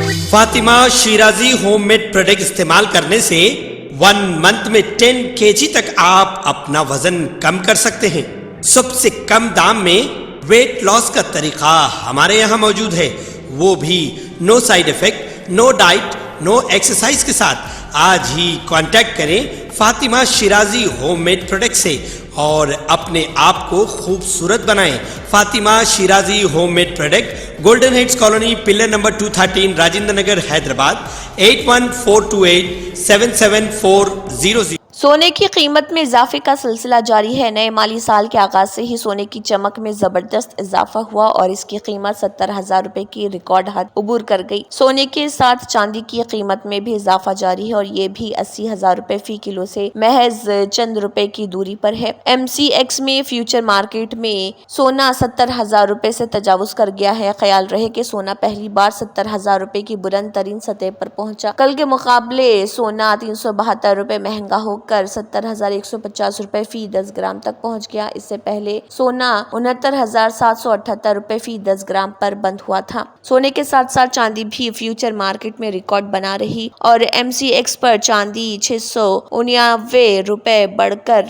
Fatima Shirazi home made product استعمال کرنے سے 1 منتھ میں 10 kg تک آپ اپنا وزن کم کر سکتے ہیں۔ سب سے کم دام میں ویٹ لاس کا طریقہ ہمارے یہاں موجود ہے، وہ بھی no side effect, no diet, no exercise کے ساتھ۔ آج ہی کانٹیکٹ کریں Fatima Shirazi home made product سے اور اپنے آپ کو خوبصورت بنائیں۔ Fatima Shirazi home made product, Golden Heights Colony, pillar number 213، Rajendra Nagar, Hyderabad, 8142877400۔ سونے کی قیمت میں اضافے کا سلسلہ جاری ہے۔ نئے مالی سال کے آغاز سے ہی سونے کی چمک میں زبردست اضافہ ہوا اور اس کی قیمت 70,000 روپے کی ریکارڈ حد عبور کر گئی۔ سونے کے ساتھ چاندی کی قیمت میں بھی اضافہ جاری ہے اور یہ بھی 80,000 روپے فی کلو سے محض چند روپے کی دوری پر ہے۔ MCX میں فیوچر مارکیٹ میں سونا 70,000 روپے سے تجاوز کر گیا ہے۔ خیال رہے کہ سونا پہلی بار 70,000 روپے کی بلند ترین سطح پر پہنچا۔ کل کے مقابلے سونا 372 روپے مہنگا ہو کر 70,150 روپے فی 10 گرام تک پہنچ گیا۔ اس سے پہلے سونا 69,778 روپے فی 10 گرام پر بند ہوا تھا۔ سونے کے ساتھ ساتھ چاندی بھی فیوچر مارکیٹ میں ریکارڈ بنا رہی اور MCX پر چاندی 699 روپے بڑھ کر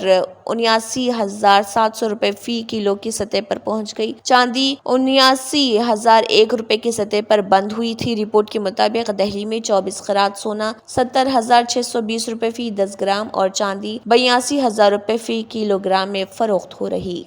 79,700 روپے فی کلو کی سطح پر پہنچ گئی۔ چاندی 79,001 روپے کی سطح پر بند ہوئی تھی۔ رپورٹ کے مطابق دہلی میں 24 قیرات سونا 70,620 روپے فی 10 گرام اور چاندی 82,000 روپے فی کلو گرام میں فروخت ہو رہی۔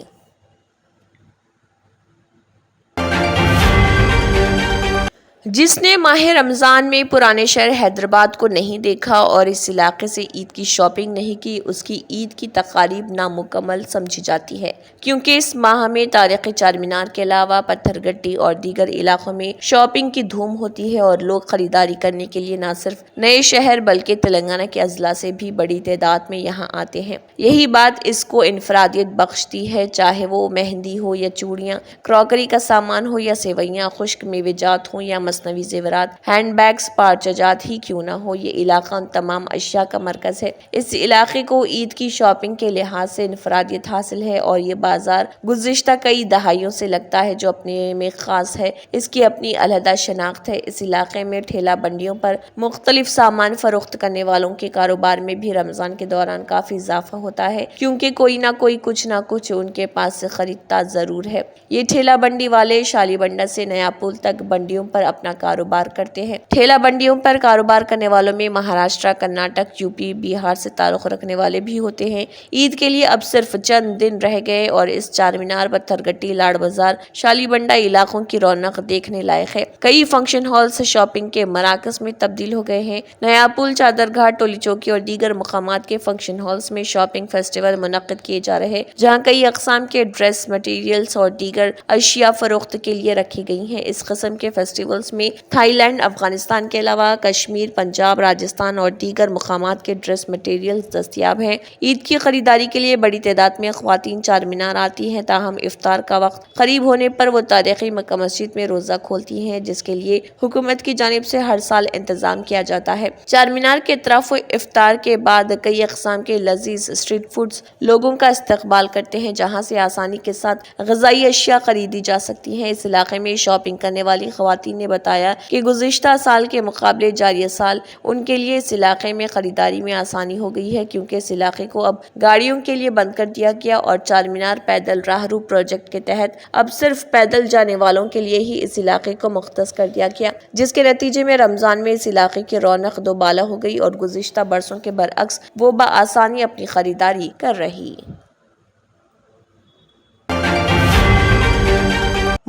جس نے ماہ رمضان میں پرانے شہر حیدرآباد کو نہیں دیکھا اور اس علاقے سے عید کی شاپنگ نہیں کی، اس کی عید کی تقاریب نامکمل سمجھی جاتی ہے، کیونکہ اس ماہ میں تاریخی چار مینار کے علاوہ پتھر گٹی اور دیگر علاقوں میں شاپنگ کی دھوم ہوتی ہے اور لوگ خریداری کرنے کے لیے نہ صرف نئے شہر بلکہ تلنگانہ کے اضلاع سے بھی بڑی تعداد میں یہاں آتے ہیں۔ یہی بات اس کو انفرادیت بخشتی ہے، چاہے وہ مہندی ہو یا چوڑیاں، کراکری کا سامان ہو یا سیویاں، خشک میوے جات ہوں یا مصنوعی زیورات، ہینڈ بیگز، پارچہ جات ہی کیوں نہ ہو، یہ علاقہ ان تمام اشیاء کا مرکز ہے۔ اس علاقے کو عید کی شاپنگ کے لحاظ سے انفرادیت حاصل ہے اور یہ بازار گزشتہ کئی دہائیوں سے لگتا ہے جو اپنے میں خاص ہے۔ اس کی اپنی علیحدہ شناخت ہے۔ اس علاقے میں ٹھیلا بنڈیوں پر مختلف سامان فروخت کرنے والوں کے کاروبار میں بھی رمضان کے دوران کافی اضافہ ہوتا ہے، کیونکہ کوئی نہ کچھ ان کے پاس سے خریدتا ضرور ہے۔ یہ ٹھیلا بنڈی والے شالی بنڈا سے نیا پل تک بنڈیوں پر اپنا کاروبار کرتے ہیں۔ ٹھیلا بنڈیوں پر کاروبار کرنے والوں میں مہاراشٹر، کرناٹک، یوپی، بہار سے تعلق رکھنے والے بھی ہوتے ہیں۔ عید کے لیے اب صرف چند دن رہ گئے اور اس چار مینار، پتھر گٹی، لاڑ بازار، شالی بنڈا علاقوں کی رونق دیکھنے لائق ہے۔ کئی فنکشن ہالز شاپنگ کے مراکز میں تبدیل ہو گئے ہیں۔ نیا پل، چادر گھاٹ، ٹولی چوکی اور دیگر مقامات کے فنکشن ہالز میں شاپنگ فیسٹیول منعقد کیے جا رہے ہیں، جہاں کئی اقسام کے ڈریس مٹیریلز اور دیگر اشیاء فروخت کے لیے رکھی گئی ہیں۔ اس قسم کے فیسٹیولز میں تھائی لینڈ، افغانستان کے علاوہ کشمیر، پنجاب، راجستھان اور دیگر مقامات کے ڈریس مٹیریلز دستیاب ہیں۔ عید کی خریداری کے لیے بڑی تعداد میں خواتین چار مینار آتی ہیں، تاہم افطار کا وقت قریب ہونے پر وہ تاریخی مکہ مسجد میں روزہ کھولتی ہیں، جس کے لیے حکومت کی جانب سے ہر سال انتظام کیا جاتا ہے۔ چار مینار کے اطراف افطار کے بعد کئی اقسام کے لذیذ اسٹریٹ فوڈز لوگوں کا استقبال کرتے ہیں، جہاں سے آسانی کے ساتھ غذائی اشیاء خریدی جا سکتی ہیں۔ اس علاقے میں شاپنگ کرنے والی خواتین نے بتایا کہ گزشتہ سال کے مقابلے جاریہ سال ان کے لیے اس علاقے میں خریداری میں آسانی ہو گئی ہے، کیونکہ اس علاقے کو اب گاڑیوں کے لیے بند کر دیا گیا اور چار مینار پیدل راہرو پروجیکٹ کے تحت اب صرف پیدل جانے والوں کے لیے ہی اس علاقے کو مختص کر دیا گیا، جس کے نتیجے میں رمضان میں اس علاقے کی رونق دوبالا ہو گئی اور گزشتہ برسوں کے برعکس وہ بآسانی اپنی خریداری کر رہی۔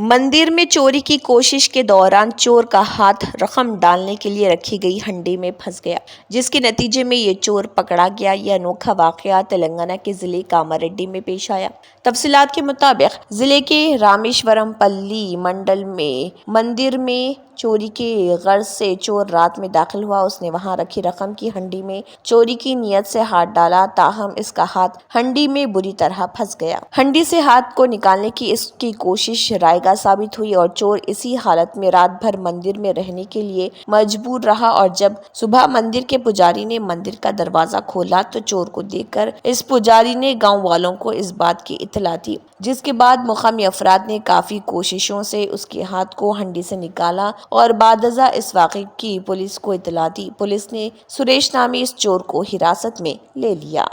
مندر میں چوری کی کوشش کے دوران چور کا ہاتھ رقم ڈالنے کے لیے رکھی گئی ہنڈی میں پھنس گیا، جس کے نتیجے میں یہ چور پکڑا گیا۔ یہ انوکھا واقعہ تلنگانہ کے ضلع کاماریڈی میں پیش آیا۔ تفصیلات کے مطابق ضلع کے رامیشورم پلی منڈل میں مندر میں چوری کے غرض سے چور رات میں داخل ہوا۔ اس نے وہاں رکھی رقم کی ہنڈی میں چوری کی نیت سے ہاتھ ڈالا، تاہم اس کا ہاتھ ہنڈی میں بری طرح پھنس گیا۔ ہنڈی سے ہاتھ کو نکالنے کی اس کی کوشش رائیگاں ثابت ہوئی اور چور اسی حالت میں رات بھر مندر میں رہنے کے لیے مجبور رہا، اور جب صبح مندر کے پجاری نے مندر کا دروازہ کھولا تو چور کو دیکھ کر اس پجاری نے گاؤں والوں کو اس بات کی اطلاع دی، جس کے بعد مقامی افراد نے کافی کوششوں سے اس کے ہاتھ کو ہنڈی سے نکالا اور بعد ازاں اس واقعے کی پولیس کو اطلاع دی۔ پولیس نے سریش نامی اس چور کو حراست میں لے لیا۔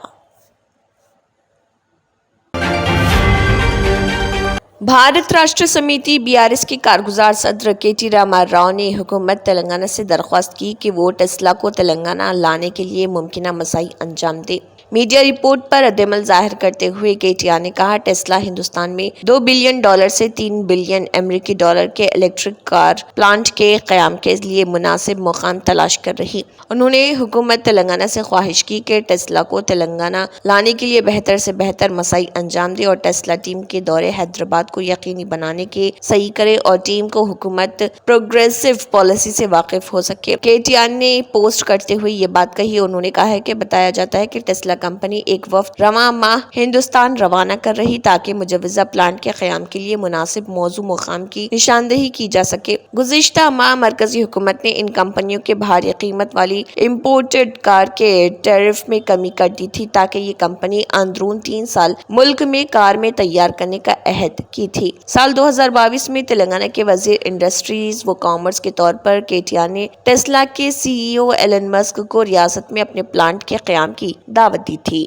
بھارت راشٹر سمیتی BRS کے کارگزار صدر KT راما راؤ نے حکومت تلنگانہ سے درخواست کی کہ وہ ٹیسلا کو تلنگانہ لانے کے لیے ممکنہ مساعی انجام دے۔ میڈیا رپورٹ پر ردعمل ظاہر کرتے ہوئے KTR نے کہا، ٹیسلا ہندوستان میں $2 بلین سے $3 بلین کے الیکٹرک کار پلانٹ کے قیام کے لیے مناسب مقام تلاش کر رہی۔ انہوں نے حکومت تلنگانہ سے خواہش کی کہ ٹیسلا کو تلنگانہ لانے کے لیے بہتر سے بہتر مساعی انجام دے اور ٹیسلا ٹیم کے دورے حیدرآباد کو یقینی بنانے کے صحیح کرے اور ٹیم کو حکومت پروگریسو پالیسی سے واقف ہو سکے۔ KTR نے پوسٹ کرتے ہوئے یہ بات کہی۔ انہوں نے کہا ہے کہ بتایا جاتا ہے کہ ٹیسلا کمپنی ایک وفد رواں ماہ ہندوستان روانہ کر رہی تاکہ مجوزہ پلانٹ کے قیام کے لیے مناسب موزوں مقام کی نشاندہی کی جا سکے۔ گزشتہ ماہ مرکزی حکومت نے ان کمپنیوں کے بھاری قیمت والی امپورٹڈ کار کے ٹیرف میں کمی کر دی تھی تاکہ یہ کمپنی اندرون 3 سال ملک میں کار میں تیار کرنے کا عہد کی تھی۔ سال 2022 میں تلنگانہ کے وزیر انڈسٹریز و کامرس کے طور پر KTR نے ٹیسلا کے CEO ایلن مسک کو ریاست میں اپنے پلانٹ کے قیام کی دعوت دی تھی۔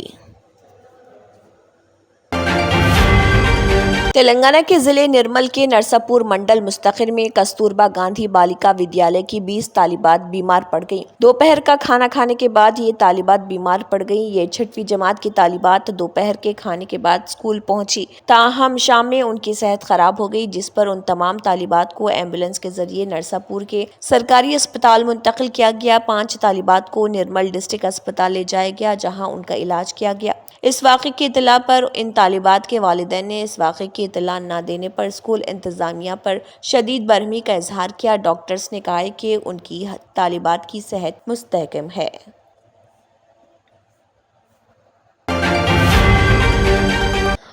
تلنگانہ کے ضلع نرمل کے نرساپور منڈل مستقر میں کستوربا گاندھی بالیکا ودیالیہ کی 20 طالبات بیمار پڑ گئیں۔ دوپہر کا کھانا کھانے کے بعد یہ طالبات بیمار پڑ گئیں۔ یہ 6ویں جماعت کی طالبات دوپہر کے کھانے کے بعد اسکول پہنچی، تاہم شام میں ان کی صحت خراب ہو گئی، جس پر ان تمام طالبات کو ایمبولینس کے ذریعے نرساپور کے سرکاری اسپتال منتقل کیا گیا۔ 5 طالبات کو نرمل ڈسٹرکٹ اسپتال لے جایا گیا جہاں ان کا علاج کیا گیا۔ اس واقعے کی اطلاع پر ان طالبات کے والدین نے اس واقعے کی اطلاع نہ دینے پر اسکول انتظامیہ پر شدید برہمی کا اظہار کیا۔ ڈاکٹرز نے کہا کہ ان کی طالبات کی صحت مستحکم ہے۔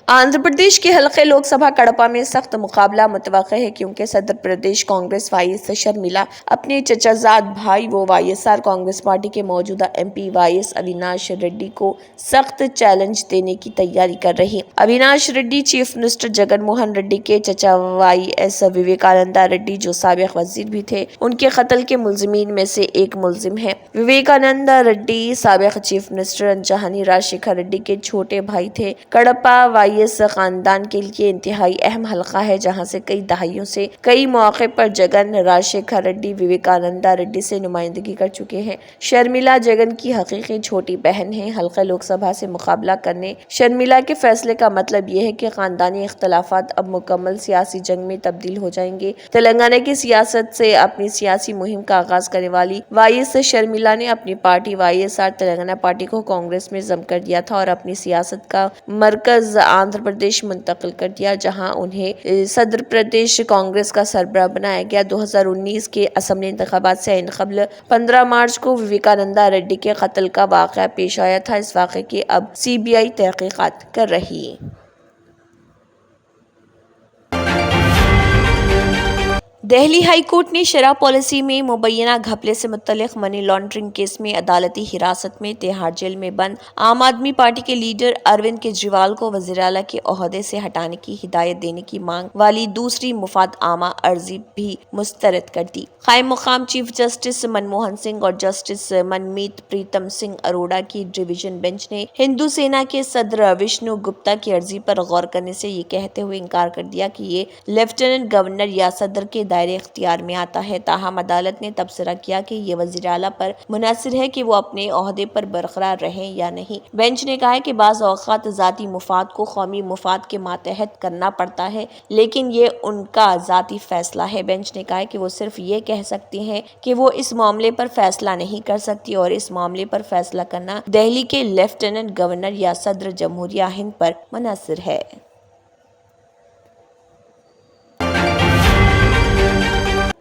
آندھرا پردیش کے حلقہ لوک سبھا کڑپا میں سخت مقابلہ متوقع ہے کیونکہ صدر پردیش کانگریس وائس شرمیلا اپنے چچا زاد بھائی و YSR کانگریس پارٹی کے موجودہ MP وائس اویناش ریڈی کو سخت چیلنج دینے کی تیاری کر رہی۔ Avinash ready chief minister Jagan Mohan Reddy کے چچا YS وویکانندا ریڈی جو سابق وزیر بھی تھے، ان کے قتل کے ملزمین میں سے ایک ملزم ہیں۔ وویکانندا ریڈی سابق چیف منسٹر انجہانی راجشیکھر ریڈی کے چھوٹے بھائی تھے۔ کڑپا YS خاندان کے لیے انتہائی اہم حلقہ ہے جہاں سے کئی دہائیوں سے کئی مواقع پر جگن راجشیکھر ریڈی وویکانندا ریڈی سے نمائندگی کر چکے ہیں۔ شرمیلا جگن کی حقیقی چھوٹی بہن ہیں۔ حلقہ لوک سبھا سے مقابلہ کرنے شرمیلا کے فیصلے کا مطلب یہ ہے کہ خاندانی اختلافات اب مکمل سیاسی جنگ میں تبدیل ہو جائیں گے۔ تلنگانہ کی سیاست سے اپنی سیاسی مہم کا آغاز کرنے والی وائس شرمیلا نے اپنی پارٹی YSR تلنگانہ پارٹی کو کانگریس میں ضم کر دیا تھا اور اپنی سیاست کا مرکز آندھرا پردیش منتقل کر دیا جہاں انہیں صدر پردیش کانگریس کا سربراہ بنایا گیا۔ 2019 کے اسمبلی انتخابات سے قبل 15 مارچ کو وویکانندا ریڈی کے قتل کا واقعہ پیش آیا تھا۔ اس واقعے کی اب CBI تحقیقات کر رہی۔ دہلی ہائی کورٹ نے شرح پالیسی میں مبینہ گھپلے سے متعلق منی لانڈرنگ کیس میں عدالتی حراست میں تہاڑ جیل میں بند عام آدمی پارٹی کے لیڈر اروند کیجریوال کو وزیر اعلیٰ کے عہدے سے ہٹانے کی ہدایت دینے کی مانگ والی دوسری مفاد عامہ عرضی بھی مسترد کر دی۔ قائم مقام چیف جسٹس منموہن سنگھ اور جسٹس منمیت پریتم سنگھ اروڑا کی ڈویژن بینچ نے ہندو سینا کے صدر وشنو گپتا کی عرضی پر غور کرنے سے یہ کہتے ہوئے انکار کر دیا کہ یہ لیفٹیننٹ گورنر یا صدر کے دائرے اختیار میں آتا ہے۔ تاہم عدالت نے تبصرہ کیا کہ یہ وزیر اعلیٰ پر منحصر ہے کہ وہ اپنے عہدے پر برقرار رہیں یا نہیں۔ بینچ نے کہا کہ بعض اوقات ذاتی مفاد کو قومی مفاد کے ماتحت کرنا پڑتا ہے لیکن یہ ان کا ذاتی فیصلہ ہے۔ بینچ نے کہا کہ وہ صرف یہ کہہ سکتی ہیں کہ وہ اس معاملے پر فیصلہ نہیں کر سکتی اور اس معاملے پر فیصلہ کرنا دہلی کے لیفٹیننٹ گورنر یا صدر جمہوریہ ہند پر منحصر ہے۔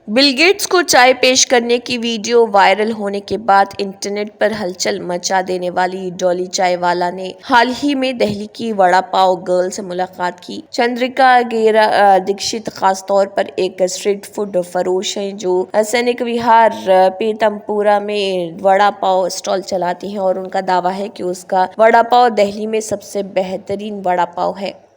بل گیٹس کو چائے پیش کرنے کی ویڈیو وائرل ہونے کے بعد انٹرنیٹ پر ہلچل مچا دینے والی ڈولی چائے والا نے حال ہی میں دہلی کی وڑا پاؤ گرل سے ملاقات کی۔ چندرکا گیرا دکشت خاص طور پر ایک اسٹریٹ فوڈ فروش ہیں جو سینک وہار پیتم پورا میں وڑا پاؤ اسٹال چلاتی ہیں اور ان کا دعویٰ ہے کہ اس کا وڑا پاؤ دہلی میں سب سے بہترین وڑا پاؤ ہے۔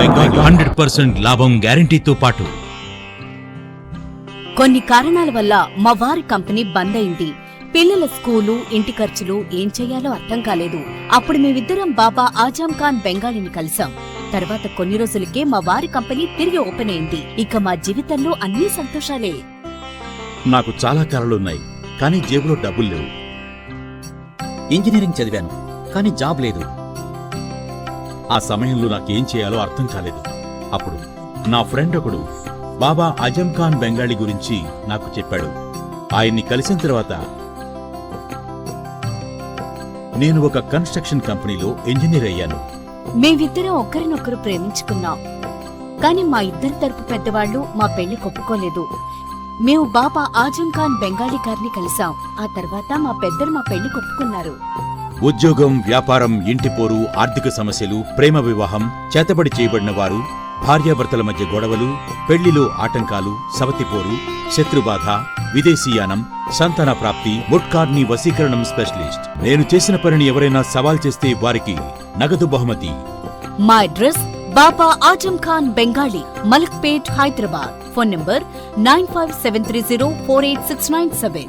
బెంగాల్ 100% లాభం గ్యారెంటీతో పాటు కొన్ని కారణాల వల్ల మా వారి కంపెనీ బంద్ అయింది. పిల్లల స్కూలు, ఇంటి ఖర్చులు ఏం చెయ్యాలో అర్థం కాలేదు. అప్పుడు మేమిద్దరం బాబా ఆజం ఖాన్ బెంగాలీని కలిసాం. తర్వాత కొన్ని రోజులకే మా వారి కంపెనీ తిరిగి ఓపెన్ అయింది. ఇక మా జీవితంలో అన్నీ సంతోషాలే. నాకు చాలా కలలున్నాయి, కానీ జేబులో డబ్బులు లేవు. ఇంజనీరింగ్ చదివాను, కానీ జాబ్ లేదు. ఆ సమయంలో నాకేం చేయాలో అర్థం కాలేదు. అప్పుడు నా ఫ్రెండ్ ఒకడు బాబా ఆజం ఖాన్ బెంగాలీ గురించి నాకు చెప్పాడు. ఆయన్ని కలిసిన తర్వాత నేను ఒక కన్స్ట్రక్షన్ కంపెనీలో ఇంజనీర్ అయ్యాను. మేమిద్దరం ఒకరినొకరు ప్రేమించుకున్నాం. కాని మా ఇద్దరి తరపు పెద్దవాళ్లు మా పెళ్లి ఒప్పుకోలేదు. మేము బాబా ఆజం ఖాన్ బెంగాలీ గారిని కలిసాం. ఆ తర్వాత మా పెద్దలు మా పెళ్లి ఒప్పుకున్నారు. ఉద్యోగం, వ్యాపారం, ఇంటిపోరు, ఆర్థిక సమస్యలు, ప్రేమ వివాహం, చేతబడి చేయబడిన వారు, భార్యాభర్తల మధ్య గొడవలు, పెళ్లిలో ఆటంకాలు, సవతిపోరు, శత్రుబాధ, విదేశీయానం, సంతాన ప్రాప్తి, ముట్కార్ని వశీకరణం స్పెషలిస్ట్. నేను చేసిన పనిని ఎవరైనా సవాల్ చేస్తే వారికి నగదు బహుమతి. మా address Baba Azam Khan Bengali, Malakpet, Hyderabad. Phone number 9573048697.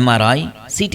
MRI, CT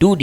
2D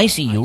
ICU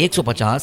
150,